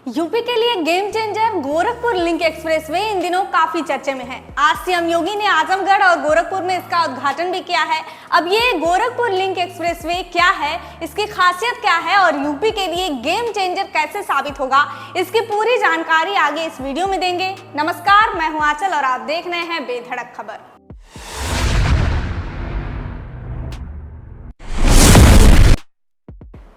UP के लिए game changer Gorakhpur link expressway इन दिनों काफी चर्चे में है। आज सीएम योगी ने आजमगढ़ और गोरखपुर में इसका उद्घाटन भी किया है। अब ये गोरखपुर लिंक एक्सप्रेसवे क्या है, इसकी खासियत क्या है और यूपी के लिए गेम चेंजर कैसे साबित होगा, इसकी पूरी जानकारी आगे इस वीडियो में देंगे। नमस्कार, मैं हूं आंचल और आप देख रहे हैं बेधड़क खबर।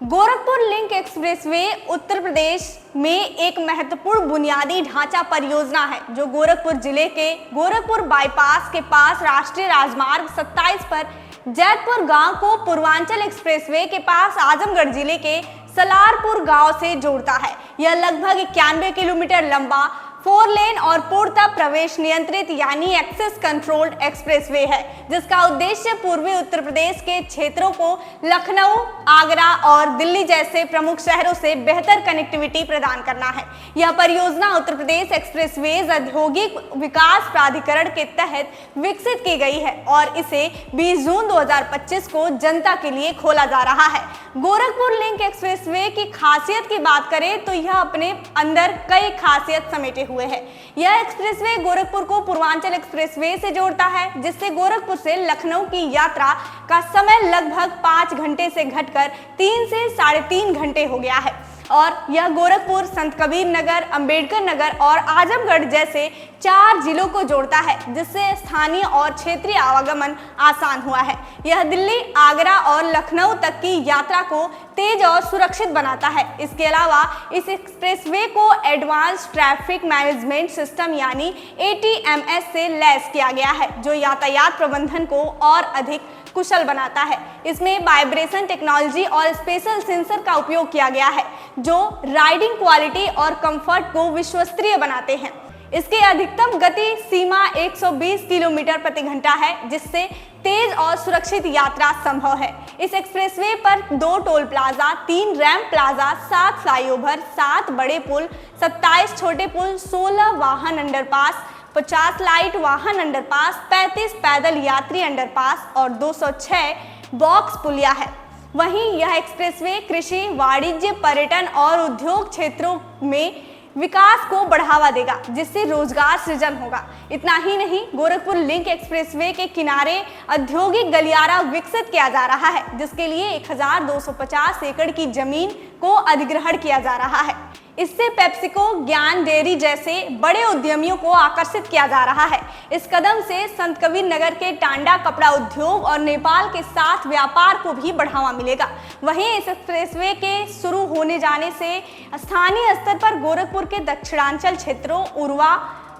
गोरखपुर लिंक एक्सप्रेसवे उत्तर प्रदेश में एक महत्वपूर्ण बुनियादी ढांचा परियोजना है जो गोरखपुर जिले के गोरखपुर बाईपास के पास राष्ट्रीय राजमार्ग 27 पर जैतपुर गांव को पूर्वांचल एक्सप्रेसवे के पास आजमगढ़ जिले के सलारपुर गांव से जोड़ता है। यह लगभग 91 किलोमीटर लंबा 4 लेन और पूर्णतः प्रवेश नियंत्रित यानी एक्सेस कंट्रोल्ड एक्सप्रेसवे है, जिसका उद्देश्य पूर्वी उत्तर प्रदेश के क्षेत्रों को लखनऊ, आगरा और दिल्ली जैसे प्रमुख शहरों से बेहतर कनेक्टिविटी प्रदान करना है। यह परियोजना उत्तर प्रदेश एक्सप्रेसवेज औद्योगिक विकास प्राधिकरण के तहत विकसित की गई है और इसे 20 जून 2025 को जनता के लिए खोला जा रहा है। गोरखपुर लिंक एक्सप्रेसवे की खासियत की बात करें तो यह अपने अंदर कई खासियत समेटे हुए है। यह एक्सप्रेसवे गोरखपुर को पूर्वांचल एक्सप्रेसवे से जोड़ता है, जिससे गोरखपुर से लखनऊ की यात्रा का समय लगभग 5 घंटे से घटकर 3 से 3.5 घंटे हो गया है और यह गोरखपुर, संत कबीर नगर, अंबेडकर नगर और आजमगढ़ जैसे 4 जिलों को जोड़ता है, जिससे स्थानीय और क्षेत्रीय आवागमन आसान हुआ है। यह दिल्ली, आगरा और लखनऊ तक की यात्रा को तेज और सुरक्षित बनाता है। इसके अलावा इस एक्सप्रेसवे को एडवांस ट्रैफिक मैनेजमेंट सिस्टम यानी ATMS से लैस किया गया है, जो यातायात प्रबंधन को और अधिक कुशल बनाता है। इसमें वाइब्रेशन टेक्नोलॉजी और स्पेशल सेंसर का उपयोग किया गया है, जो राइडिंग क्वालिटी और कंफर्ट को विश्वसनीय बनाते हैं। इसकी अधिकतम गति सीमा 120 किलोमीटर प्रति घंटा है, जिससे तेज और सुरक्षित यात्रा संभव है। इस एक्सप्रेसवे पर 2 toll plaza, 3 ramp plaza, 7 flyover, 7 बड़े पुल, 27 छोटे पुल, 16 वाहन अंडरपास, 50 लाइट वाहन अंडरपास, 35 पैदल यात्री अंडरपास और 206 बॉक्स पुलिया है। वहीं यह एक्सप्रेसवे कृषि, वाणिज्य, पर्यटन और उद्योग क्षेत्रों में विकास को बढ़ावा देगा, जिससे रोजगार सृजन होगा। इतना ही नहीं, गोरखपुर लिंक एक्सप्रेसवे के किनारे औद्योगिक गलियारा विकसित किया जा रहा है, जिसके लिए 1250 एकड़ की जमीन को अधिग्रहण किया जा रहा है। इससे पेप्सिको, ज्ञान डेयरी जैसे बड़े उद्यमियों को आकर्षित किया जा रहा है। इस कदम से संत कबीर नगर के टांडा कपड़ा उद्योग और नेपाल के साथ व्यापार को भी बढ़ावा मिलेगा। वहीं इस एक्सप्रेसवे के शुरू होने जाने से स्थानीय स्तर पर गोरखपुर के दक्षिणांचल क्षेत्रों उरवा,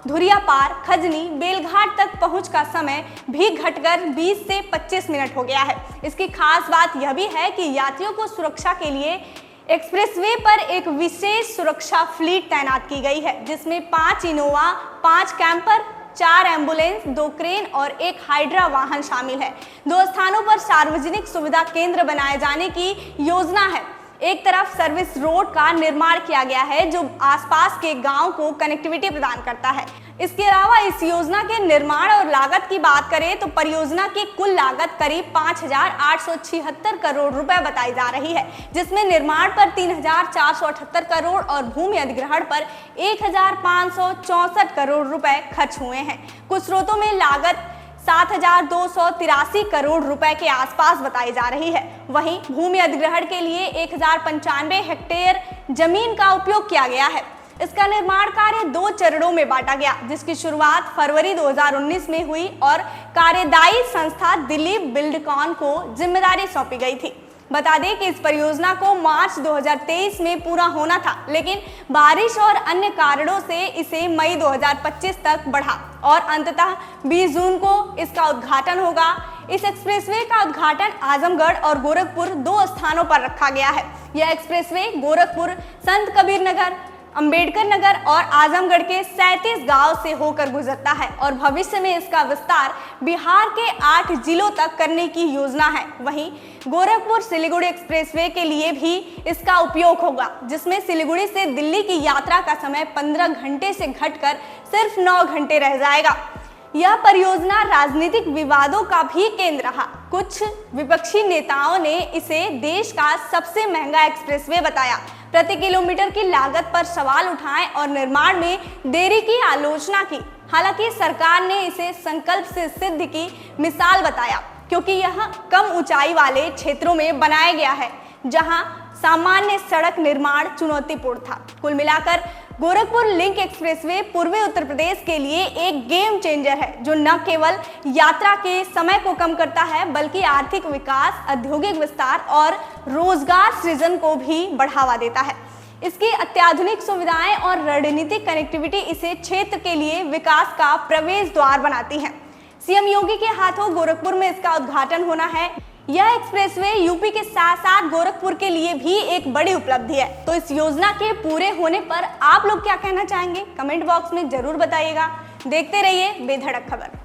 धुरियापार, खजनी, बेलघाट तक पहुंच का समय भी घटकर 20 से 25 मिनट हो गया है। इसकी खास बात यह भी है कि यात्रियों को सुरक्षा के लिए एक्सप्रेसवे पर एक विशेष सुरक्षा फ्लीट तैनात की गई है, जिसमें 5 इनोवा, 5 कैंपर, 4 एम्बुलेंस, 2 क्रेन और 1 हाइड्रा वाहन शामिल है। 2 स्थानों पर सार्वजनिक सुविधा केंद्र बनाए जाने की योजना है। एक तरफ सर्विस रोड का निर्माण किया गया है, जो आसपास के गांव को कनेक्टिविटी प्रदान करता है। इसके अलावा इस योजना के निर्माण और लागत की बात करें तो परियोजना की कुल लागत करीब 5,876 करोड़ रुपए बताई जा रही है, जिसमें निर्माण पर 3,478 करोड़ और भूमि अधिग्रहण पर 1,564 करोड़ रुपए खर्च हुए हैं। कुछ स्रोतों में लागत 7,283 करोड़ रुपए के आसपास बताई जा रही है। वहीं भूमि अधिग्रहण के लिए 1,095 हेक्टेयर जमीन का उपयोग किया गया है। इसका निर्माण कार्य 2 चरणों में बांटा गया, जिसकी शुरुआत फरवरी 2019 में हुई और कार्यदायी संस्था दिलीप बिल्डकॉन को जिम्मेदारी सौंपी गई थी। बता दें कि इस परियोजना को मार्च 2023 में पूरा होना था, लेकिन बारिश और अन्य कारणों से इसे मई 2025 तक बढ़ा और अंततः 20 जून को इसका उद्घाटन होगा। इस एक्सप्रेसवे का उद्घाटन आजमगढ़ और गोरखपुर 2 स्थानों पर रखा गया है। यह एक्सप्रेसवे गोरखपुर, संत कबीर नगर, अंबेडकर नगर और आजमगढ़ के 37 गांव से होकर गुजरता है और भविष्य में इसका विस्तार बिहार के 8 जिलों तक करने की योजना है। वहीं गोरखपुर सिलीगुड़ी एक्सप्रेसवे के लिए भी इसका उपयोग होगा, जिसमें सिलीगुड़ी से दिल्ली की यात्रा का समय 15 घंटे से घटकर सिर्फ 9 घंटे रह जाएगा। यह परियोजना राजनीतिक विवादों का भी केंद्र रहा। कुछ विपक्षी नेताओं ने इसे देश का सबसे महंगा एक्सप्रेसवे बताया। प्रति किलोमीटर की लागत पर सवाल उठाए और निर्माण में देरी की आलोचना की। हालांकि सरकार ने इसे संकल्प से सिद्ध की मिसाल बताया, क्योंकि यह कम ऊंचाई वाले क्षेत्रों में बनाया गया है जहां सामान्य सड़क निर्माण चुनौतीपूर्ण था। कुल मिलाकर गोरखपुर लिंक एक्सप्रेसवे पूर्वी उत्तर प्रदेश के लिए एक गेम चेंजर है, जो न केवल यात्रा के समय को कम करता है बल्कि आर्थिक विकास, औद्योगिक विस्तार और रोजगार सृजन को भी बढ़ावा देता है। इसकी अत्याधुनिक सुविधाएं और रणनीतिक कनेक्टिविटी इसे क्षेत्र के लिए विकास का प्रवेश द्वार बनाती हैं। सीएम योगी के हाथों गोरखपुर में इसका उद्घाटन होना है। यह एक्सप्रेसवे यूपी के साथ साथ गोरखपुर के लिए भी एक बड़ी उपलब्धि है। तो इस योजना के पूरे होने पर आप लोग क्या कहना चाहेंगे? कमेंट बॉक्स में जरूर बताइएगा। देखते रहिए बेधड़क खबर।